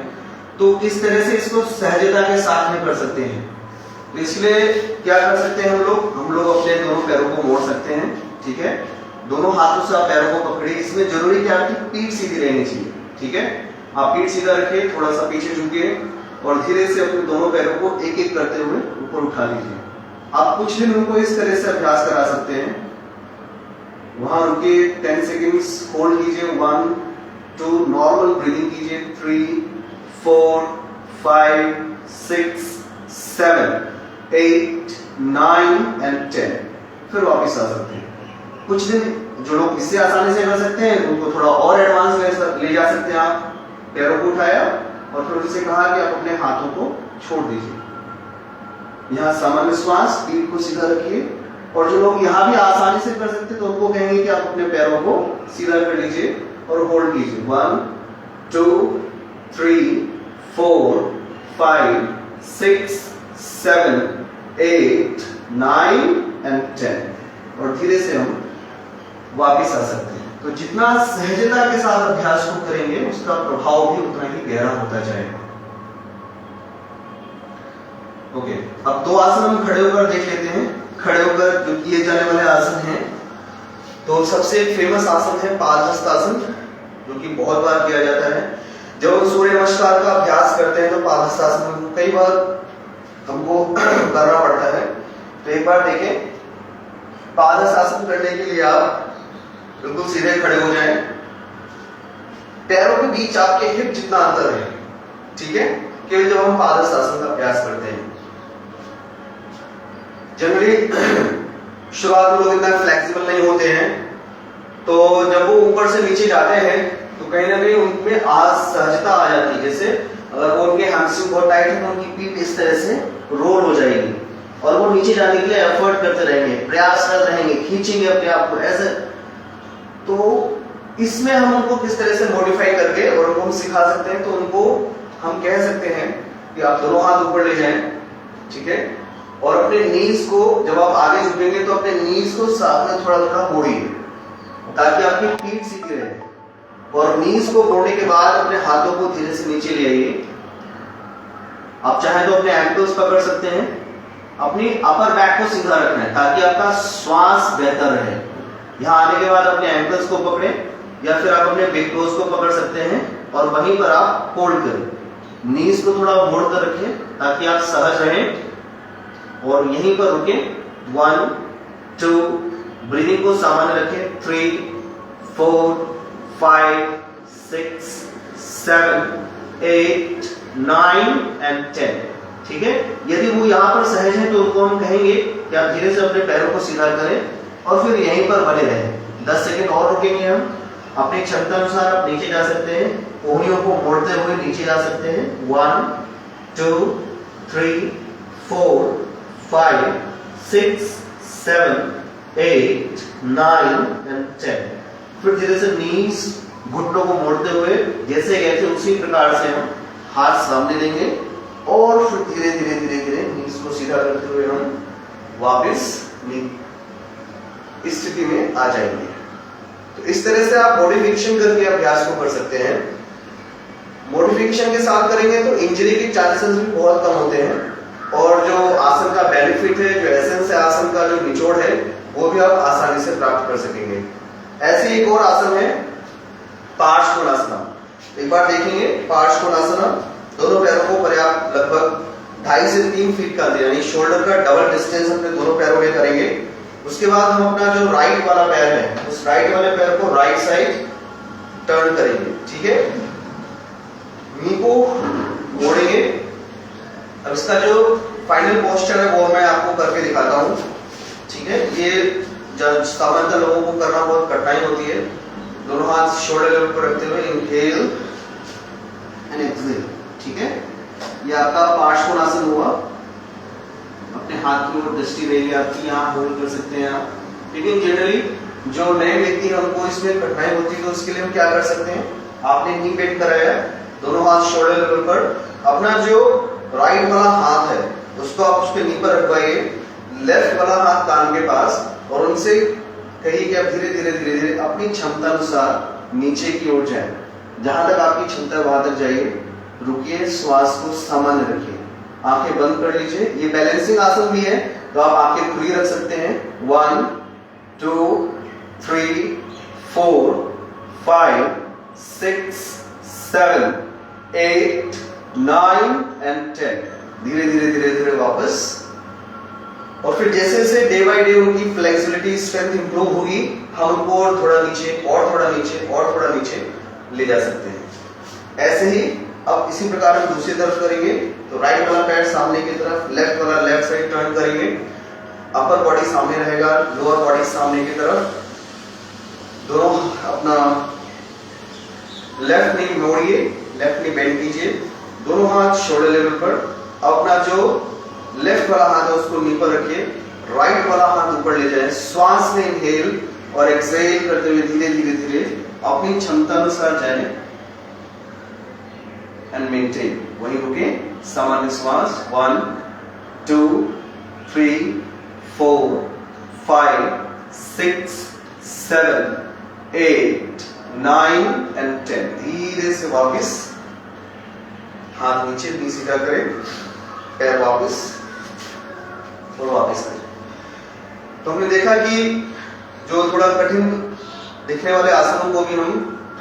तो किस तरह से इसको सहजता के साथ में कर सकते हैं, तो इसलिए क्या कर सकते हैं हम लोग अपने दोनों पैरों को मोड़ सकते हैं। ठीक है, दोनों हाथों से आप पैरों को पकड़िए। इसमें जरूरी क्या है, पीठ सीधी रहनी चाहिए। ठीक है, आप पीठ सीधा रखिए, थोड़ा सा पीछे झुकिए और धीरे से अपने दोनों पैरों को एक एक करते हुए ऊपर उठा लीजिए। आप कुछ दिन उनको इस तरह से अभ्यास करा सकते हैं। वहां रुकिए, 10 सेकेंड्स होल्ड कीजिए, 1 2, नॉर्मल ब्रीदिंग कीजिए, 3 4 5 6 7 8 9 एंड 10। फिर वापस आ सकते हैं। कुछ दिन जो लोग इससे आसानी से कर सकते हैं उनको थोड़ा और एडवांस ले जा सकते हैं। आप पैरों को उठाया और फिर उनसे कहा कि आप अपने हाथों को छोड़ दीजिए। यहाँ सामान्य श्वास, पीठ को सीधा रखिए। और जो लोग यहाँ भी आसानी से कर सकते हैं तो उनको कहेंगे कि आप अपने पैरों को सीधा कर लीजिए और होल्ड कीजिए। 1 2 3 4 5 6 7 8 9 एंड 10। और धीरे से हम वापिस आ सकते हैं। तो जितना सहजता के साथ अभ्यास को करेंगे उसका प्रभाव भी उतना ही गहरा होता जाएगा। ओके, अब दो आसन हम खड़े होकर देख लेते हैं। खड़े होकर जो किए जाने वाले आसन हैं, तो सबसे फेमस आसन है पादहस्तासन, जो कि बहुत बार किया जाता है। जब हम सूर्य नमस्कार का अभ्यास करते हैं तो पादहस्तासन कई बार हमको करना पड़ता है। तो एक बार देखें, पादहस्तासन करने के लिए आप बिल्कुल सीधे खड़े हो जाएं। पैरों के बीच आपके हिप जितना अंतर है, ठीक है, केवल जब हम पादहस्तासन का अभ्यास करते हैं। जनरली शुरुआत में लोग इतना फ्लेक्सिबल नहीं होते हैं, तो जब वो ऊपर से नीचे जाते हैं तो कहीं ना कहीं उनमें असहजता आ जाती है। जैसे अगर वो उनके हैमस्ट्रिंग बहुत टाइट है तो उनकी पीठ इस तरह से रोल हो जाएगी और वो नीचे जाने के लिए एफर्ट करते रहेंगे, प्रयास करते रहेंगे, खींचेंगे अपने आप को ऐसे। तो इसमें हम उनको किस तरह से मॉडिफाई करके और उनको हम सिखा सकते हैं। तो उनको हम कह सकते हैं कि आप दोनों हाथ ऊपर ले जाएं, ठीक है, और अपने नीज को, जब आप आगे झुकेंगे तो अपने नीज को साथ में थोड़ा थोड़ा मोड़िए ताकि आपकी पीठ सीधी रहे। और नीज को मोड़ने के बाद अपने हाथों को धीरे से नीचे ले आइए। आप चाहे तो अपने एंकल्स पकड़ सकते हैं। अपनी अपर बैक को सीधा रखना है ताकि आपका श्वास बेहतर रहे। यहाँ आने के बाद अपने एंकल्स को पकड़ें या फिर आप अपने बिग टोज को पकड़ सकते हैं और वहीं पर आप होल्ड करें। नीज को थोड़ा मोड़ कर रखें ताकि आप सहज रहें और यहीं पर रुके। 1 2, ब्रीदिंग को सामान्य रखें। 3 4 5 6 7 8 9 एंड 10। ठीक है, यदि वो यहाँ पर सहज है तो उनको हम कहेंगे कि आप धीरे से अपने पैरों को सीधा करें और फिर यहीं पर बने रहें। 10 सेकंड और रुकेंगे हम। अपनी क्षमता अनुसार आप नीचे जा सकते हैं, कोहनियों को मोड़ते हुए नीचे जा सकते हैं। 1 2 3 4 5 6 7 8 9 एंड 10। फिर धीरे से नीज घुटनों को मोड़ते हुए जैसे गए थे उसी प्रकार से हम हाथ सामने लेंगे और फिर धीरे धीरे धीरे धीरे नीज को सीधा करते हुए हम वापस इस स्थिति में आ जाएंगे। तो इस तरह से आप मॉडिफिकेशन करके अभ्यास को कर सकते हैं। मॉडिफिकेशन के साथ करेंगे तो इंजरी के चांसेस भी बहुत कम होते हैं और जो आसन का बेनिफिट है, जो एसेंस है आसन का, जो निचोड़ है, वो भी आप आसानी से प्राप्त कर सकेंगे। ऐसे एक और आसन है पार्श्वकोणासना। एक बार देखेंगे पार्श्वकोणासना। दोनों पैरों को पर्याप्त लगभग 2.5 से 3 फीट का अंतर यानी शोल्डर का डबल डिस्टेंस अपने दोनों पैरों में करेंगे। उसके बाद हम अपना जो राइट वाला पैर है उस राइट वाले पैर को राइट साइड टर्न करेंगे। ठीक है, नी को मोड़ेंगे। अब इसका जो फाइनल पोस्चर है वो मैं आपको करके दिखाता हूँ। ठीक है, ये सामान्यतः लोगों को करना बहुत कठिनाई होती है। दोनों हाथ शोल्डर लेवल पर रखते हुए इनहेल एंड एक्सहेल। ठीक है, ये आपका पार्श्वकोणासन हुआ। अपने हाथ की ओर दृष्टि रहेगी आपकी, यहाँ होल्ड कर सकते हैं आप। लेकिन जनरली जो नए व्यक्ति हैं उनको इसमें कठिनाई होती है तो उसके लिए हम क्या कर सकते हैं, आपने नी बेंड कराया, दोनों हाथ शोल्डर लेवल पर, अपना जो राइट वाला हाथ है उसको आप उसके नी पर रखवाइए, लेफ्ट वाला हाथ कान के पास, और उनसे कहिए कि आप धीरे धीरे धीरे धीरे अपनी क्षमता अनुसार नीचे की ओर जाए। जहां तक आपकी क्षमता वहां तक जाइए, रुकिए, श्वास को सामान्य रखिए, आंखें बंद कर लीजिए। ये बैलेंसिंग आसन भी है तो आप आंखें खुली रख सकते हैं। 1 2 3 4 5 6 7 8 9 एंड 10। धीरे धीरे धीरे धीरे वापस। और फिर जैसे जैसे डे बाय डे उनकी फ्लेक्सिबिलिटी स्ट्रेंथ इंप्रूव होगी, हम उनको और थोड़ा नीचे और थोड़ा नीचे और थोड़ा नीचे ले जा सकते हैं। ऐसे ही अब इसी प्रकार हम दूसरी तरफ करेंगे। तो राइट वाला पैर सामने की तरफ, लेफ्ट वाला लेफ्ट साइड टर्न करेंगे, अपर बॉडी सामने रहेगा, लोअर बॉडी सामने की तरफ। दोनों अपना लेफ्ट नी मोड़िए, लेफ्ट नी बेंड कीजिए, दोनों हाथ शोल्डर लेवल पर। अपना जो लेफ्ट वाला हाथ है उसको नी पर रखिए, राइट वाला हाथ ऊपर ले जाए, श्वास में इनहेल और एक्सहेल करते हुए धीरे धीरे धीरे अपनी क्षमता अनुसार जाए एंड मेंटेन। वहीं रुके, सामान्य श्वास। 1 2 3 4 5 6 7 8 9 एंड 10। धीरे से वापस, हाथ नीचे, नी सीधा करें, पैर वापस और वापस करें। तो हमने देखा कि जो थोड़ा कठिन दिखने वाले आसनों को भी हम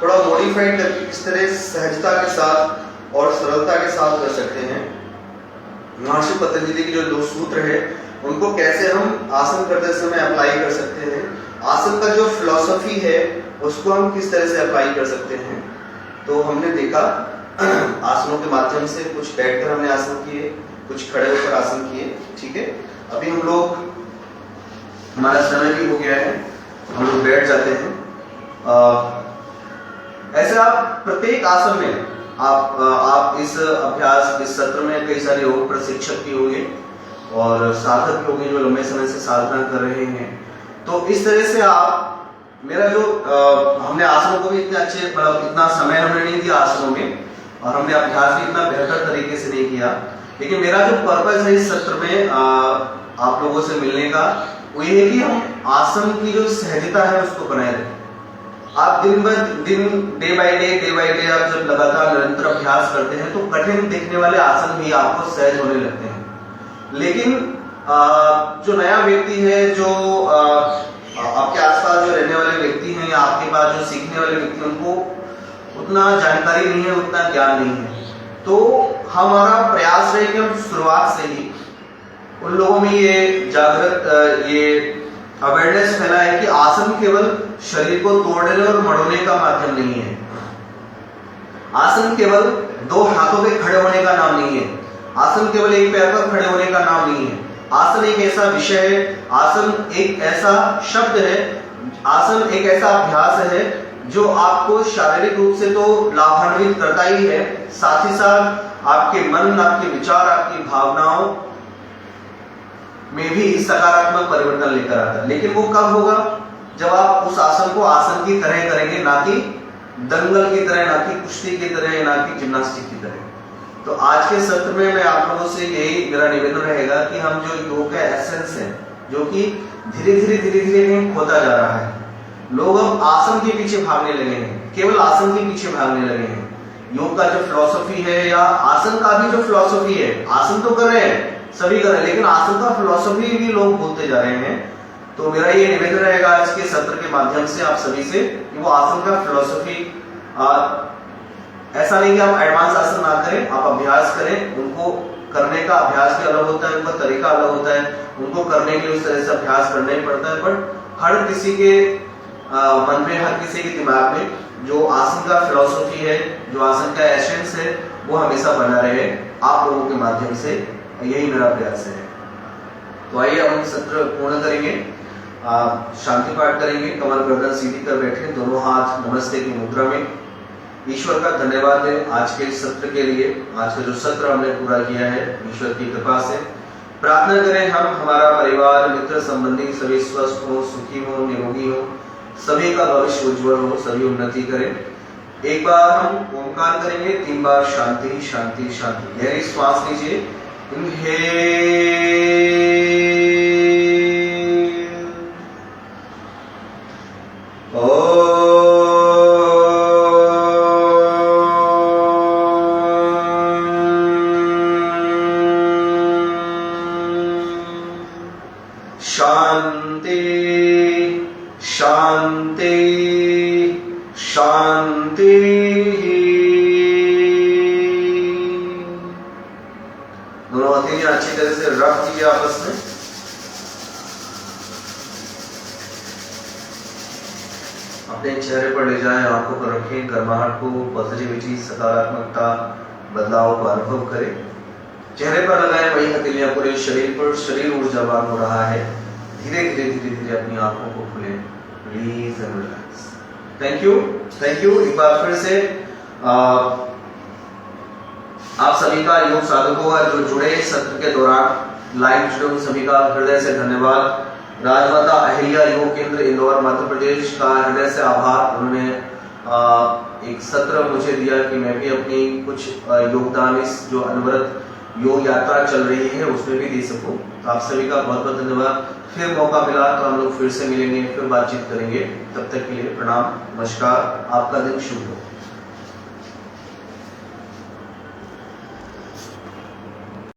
थोड़ा मॉडिफाइड करके किस तरह सहजता के साथ और सरलता के साथ कर सकते हैं। महर्षि पतंजलि के जो 2 सूत्र है उनको कैसे हम आसन करते समय अप्लाई कर सकते हैं, आसन का जो फिलॉसफी है उसको हम किस तरह से अप्लाई कर सकते हैं। तो हमने देखा आसनों के माध्यम से, कुछ बैठकर हमने आसन किए, कुछ खड़े होकर आसन किए। ठीक है, अभी हम लोग, हमारा समय भी हो गया है, हम लोग बैठ जाते हैं। ऐसे आप प्रत्येक आसन में आप इस अभ्यास, इस सत्र में कई सारे योग प्रशिक्षक भी होंगे और साधक भी होंगे जो लंबे समय से साधना कर रहे हैं। तो इस तरह से आप, मेरा जो हमने आसनों को भी इतने अच्छे, इतना समय हमने नहीं दिया आसनों में और हमने अभ्यास भी इतना बेहतर तरीके से नहीं किया, लेकिन मेरा जो पर्पस है इस सत्र में आप लोगों से मिलने का, वो ये है कि हम आसन की जो सहजता है उसको बनाए रखें। आप दिन ब दिन, डे बाय डे आप जब लगातार निरंतर अभ्यास करते हैं तो कठिन दिखने वाले आसन भी आपको सहज होने लगते हैं। लेकिन जो नया व्यक्ति है, जो आपके आसपास जो रहने वाले व्यक्ति हैं या आपके पास जो सीखने वाले व्यक्ति, उनको उतना जानकारी नहीं है, उतना ज्ञान नहीं है। तो हमारा प्रयास है कि हम शुरुआत से ही उन लोगों में ये जागृत, ये अवेयरनेस फैलाए कि आसन केवल शरीर को तोड़ने और मड़ोने का माध्यम नहीं है। आसन केवल 2 हाथों पे खड़े होने का नाम नहीं है। आसन केवल एक पैर पर खड़े होने का नाम नहीं है। आसन एक ऐसा विषय है, आसन एक ऐसा शब्द है, आसन एक ऐसा अभ्यास है जो आपको शारीरिक रूप से तो लाभान्वित करता ही है, साथ ही साथ आपके मन, आपके विचार, आपकी भावनाओं में भी सकारात्मक परिवर्तन लेकर आता है। लेकिन वो कब होगा? जब आप उस आसन को आसन की तरह करेंगे, ना कि दंगल की तरह, ना कि कुश्ती की तरह, ना कि जिम्नास्टिक की तरह। तो आज के सत्र में मैं आप लोगों से यही मेरा निवेदन रहेगा कि हम जो योग का एसेंस है, जो कि धीरे धीरे खोता जा रहा है, लोग अब आसन के पीछे भागने लगे हैं, केवल आसन के पीछे भागने लगे हैं। योग का जो फिलॉसफी है या आसन का भी जो फिलॉसफी है, आसन तो कर रहे हैं, सभी कर रहे हैं, लेकिन आसन का फिलॉसफी भी लोग भूलते जा रहे हैं। तो मेरा ये निवेदन रहेगा आज के सत्र के माध्यम से आप सभी से कि वो आसन का फिलॉसफी, ऐसा नहीं कि आप एडवांस आसन ना करें, आप अभ्यास करें। उनको करने का अभ्यास भी अलग होता है, उनका तरीका अलग होता है, उनको करने के लिए उस तरह से अभ्यास करना ही पड़ता है। बट हर किसी के मन में, हर किसी के दिमाग में जो आसन का फिलॉसफी है, जो आसन का एसेंस है, वो हमेशा बना रहे आप लोगों के माध्यम से, यही मेरा प्रयास है। तो आइए हम सत्र पूर्ण करेंगे, शांति पाठ करेंगे, कमर गर्दन सीधी कर बैठे, दोनों हाथ नमस्ते की मुद्रा में। ईश्वर का धन्यवाद है आज के सत्र के लिए। आज का जो सत्र हमने पूरा किया है ईश्वर की कृपा से। प्रार्थना करें हम, हमारा परिवार, मित्र, संबंधी सभी स्वस्थ हो, सुखी हो, निरोगी हो, सभी का भविष्य उज्जवल हो, सभी उन्नति करें। एक बार हम ओंकार करेंगे, 3 बार शांति शांति शांति। गहरी श्वास लीजिए, शांति शांति शांति। दोनों हथेलियां अच्छी तरह से रख दीजिए आपस में। अपने चेहरे पर ले जाएं, आंखों पर रखें, गर्माहट को, पॉजिटिविटी, सकारात्मकता, बदलाव को अनुभव करें। चेहरे पर लगाएं वही हथेलियां पूरे शरीर पर, शरीर ऊर्जावान हो रहा है। धीरे धीरे अपनी आंखों को खोलें, release and relax. Thank you. एक बार फिर से आप सभी का, योग साधकों का जो जुड़े सत्र के दौरान लाइव जुड़े उन सभी का हृदय से धन्यवाद। राजमाता अहिल्या योग केंद्र इंदौर मध्य प्रदेश का हृदय से आभार। उन्होंने एक सत्र मुझे दिया कि मैं भी अपनी कुछ योगदान इस जो अनवरत योग यात्रा चल रही है उसमें भी दे सकूं। तो आप सभी का बहुत बहुत धन्यवाद। फिर मौका मिला तो हम लोग फिर से मिलेंगे, फिर बातचीत करेंगे। तब तक के लिए प्रणाम, नमस्कार, आपका दिन शुभ हो।